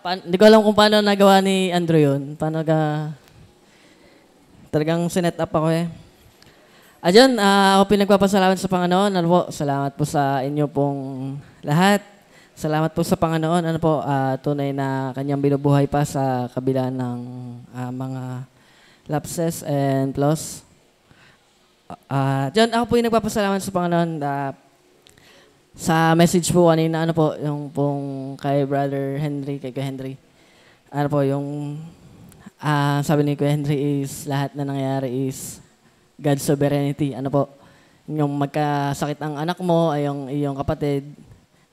Hindi ko alam kung paano nagawa ni Andrew yun. Paano talagang sinet up ako eh. Ayun, ako pinagpapasalamat sa Panginoon. Ano po, salamat po sa inyo pong lahat. Salamat po sa Panginoon. Ano po, tunay na kanyang binubuhay pa sa kabila ng mga lapses and flaws. Diyan, ako po yung nagpapasalamat sa Panginoon. Sa message po kanina, ano po, yung pong kay Brother Henry, kay Kuya Henry. Ano po, yung sabi ni Kuya Henry is lahat na nangyayari is God's sovereignty. Ano po, yung magkasakit ang anak mo, ay yung iyong kapatid,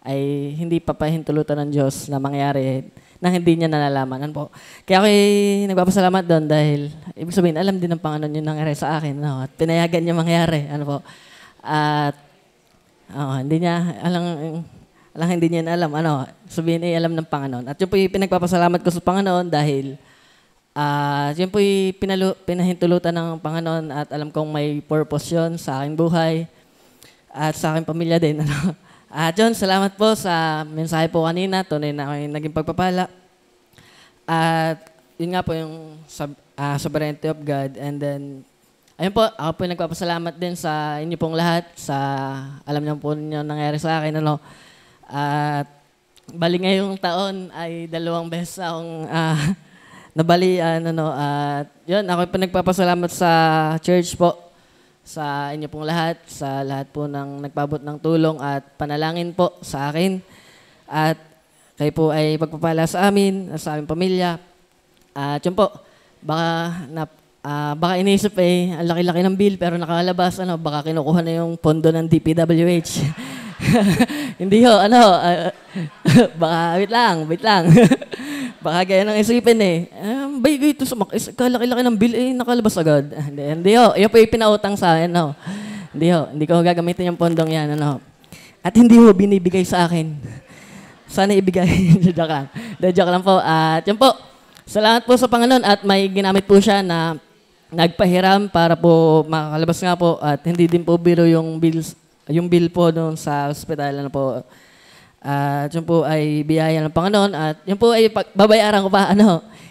ay hindi papahintulutan ng Diyos na mangyari na hindi niya nalalaman. Ano po? Kaya ako nagpapasalamat doon dahil ibig sabihin, alam din ng Panginoon yung nangyari sa akin. No? At pinayagan niya mangyari. Ano po? At hindi niya, hindi niya alam. Ano, sabihin ay alam ng Panginoon. At yun po yung pinagpapasalamat ko sa Panginoon dahil yun po yung pinahintulutan ng Panginoon at alam kong may purpose yun sa aking buhay at sa aking pamilya din. Ano? At yun, salamat po sa mensahe po kanina. Tunay na ako yung naging pagpapala. At yun nga po yung sovereignty of God. And then, ayun po, ako po yung nagpapasalamat din sa inyo pong lahat sa alam niyo po ninyo nangyari sa akin. Ano? At bali ngayong taon ay 2 beses akong nabalian. Ano? At yun, ako po nagpapasalamat sa church po, sa inyo pong lahat, sa lahat po ng nagpabot ng tulong at panalangin po sa akin. At kayo po ay pagpapala sa amin, sa aming pamilya. At yun po, baka iniisip ang laki-laki ng bill pero nakalabas, baka kinukuha na yung pondo ng DPWH. Hindi ho, baka wait lang. Baka gaya ng isipin bayo ito kalaki-laki ng bill, nakalabas agad. Hindi ho, iyo po yung pinautang sa akin. No? Hindi ko gagamitin yung pondong yan. At hindi ho binibigay sa akin. Sana ibigay. Joke lang po. At yun po, salamat po sa Panginoon at may ginamit po siya na nagpahiram para po makalabas nga po at hindi din po biro yung bill po doon sa ospital. At yun po ay biyaya ng Panginoon at yun po ay babayaran ko pa.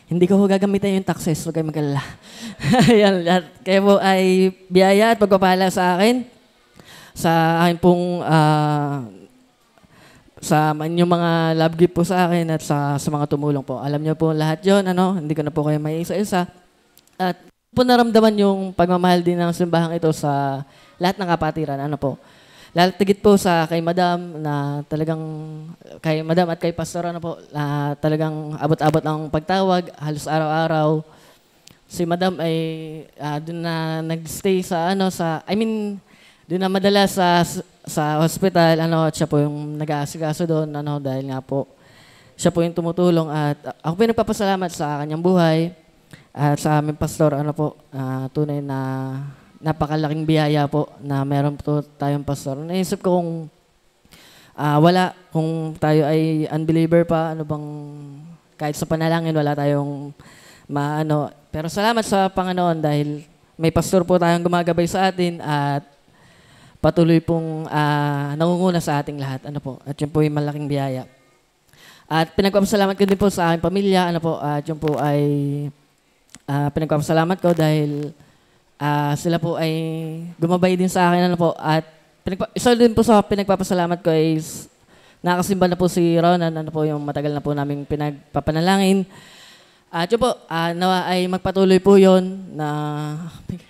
Hindi ko gagamitin yung taxes. Huwag kayo mag-alala. At kaya po ay biyaya at pagpapala sa akin. Sa akin pong sa inyong mga love gift po sa akin at sa mga tumulong po. Alam niyo po lahat yun. Hindi ko na po kayo may isa-isa. At po naramdaman yung pagmamahal din ng simbahang ito sa lahat ng kapatiran. Lalo tigit po sa kay Madam na talagang kay Madam at kay Pastor na talagang abot-abot ang pagtawag halos araw-araw. Si Madam ay doon na nagstay doon na madala sa hospital at siya po yung nag-aasikaso doon dahil nga po siya po yung tumutulong at ako po yung nagpapasalamat sa kanyang buhay at sa aming pastor tunay na napakalaking biyaya po na meron po tayong pastor. Naisip ko kung kung tayo ay unbeliever pa, kahit sa panalangin, wala tayong Pero salamat sa Panginoon dahil may pastor po tayong gumagabay sa atin at patuloy pong nangunguna sa ating lahat. At yun po yung malaking biyaya. At pinagpapasalamat ko din po sa aking pamilya. At yun po ay pinagpapasalamat ko dahil sila po ay gumabay din sa akin at isa din po sa pinagpapasalamat ko is nakasimba na po si Ronan, yung matagal na po namin pinagpapanalangin. At yun po, nawa ay magpatuloy po yun na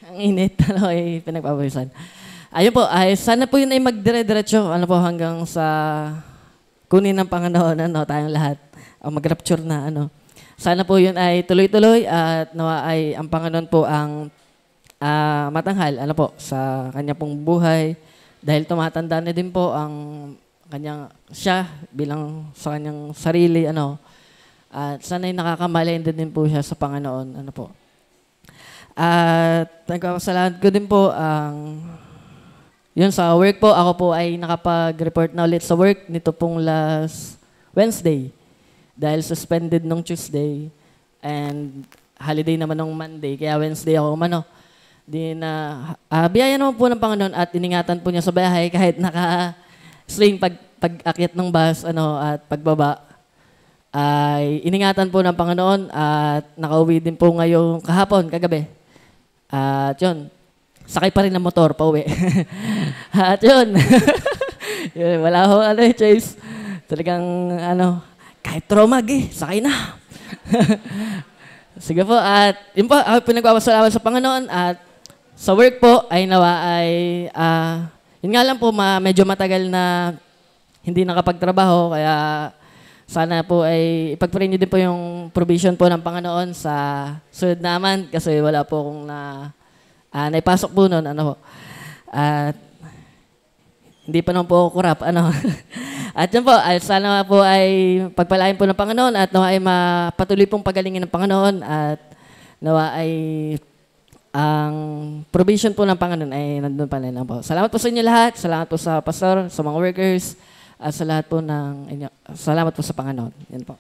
ang init, ay pinagpapawisan. Ayun po, sana po yun ay magdire-diretso, hanggang sa kunin ng Panginoon, tayong lahat, mag-rapture na, Sana po yun ay tuloy-tuloy at nawa ay ang Panginoon po ang matanghal sa kanya pong buhay dahil tumatanda na din po ang siya bilang sa kanyang sarili at sana'y nakakamaling din po siya sa Panginoon at nagpapasalamat ko din po yun sa work po. Ako po ay nakapag-report na ulit sa work nito pong last Wednesday dahil suspended nung Tuesday and holiday naman nung Monday kaya Wednesday ako biyaya naman po ng Panginoon at iningatan po niya sa bahay kahit naka-sling pag-akyat ng bus at pagbaba. ay iningatan po ng Panginoon at nakauwi din po ngayong kahapon, kagabi. At yun, sakay pa rin ng motor, pauwi. At yun, yun wala ho, Chase. Talagang, kahit tromag sakay na. Sige po, at yun po, ako pinagpapasalamat sa Panginoon at sa work po ay nawa ay, yun nga lang po, medyo matagal na hindi nakapagtrabaho, kaya sana po ay ipag-pray niyo din po yung provision po ng Panginoon sa sunod naman kasi wala po akong naipasok po noon. At hindi pa naman po ako kurap. At yun po, sana po ay pagpalain po ng Panginoon at nawa ay mapatuloy pong pagalingin ng Panginoon at nawa ay ang provision po ng Panginoon ay nandun pa rin po. Salamat po sa inyo lahat. Salamat po sa pastor, sa mga workers, at sa lahat po ng inyo. Salamat po sa Panginoon. Yan po.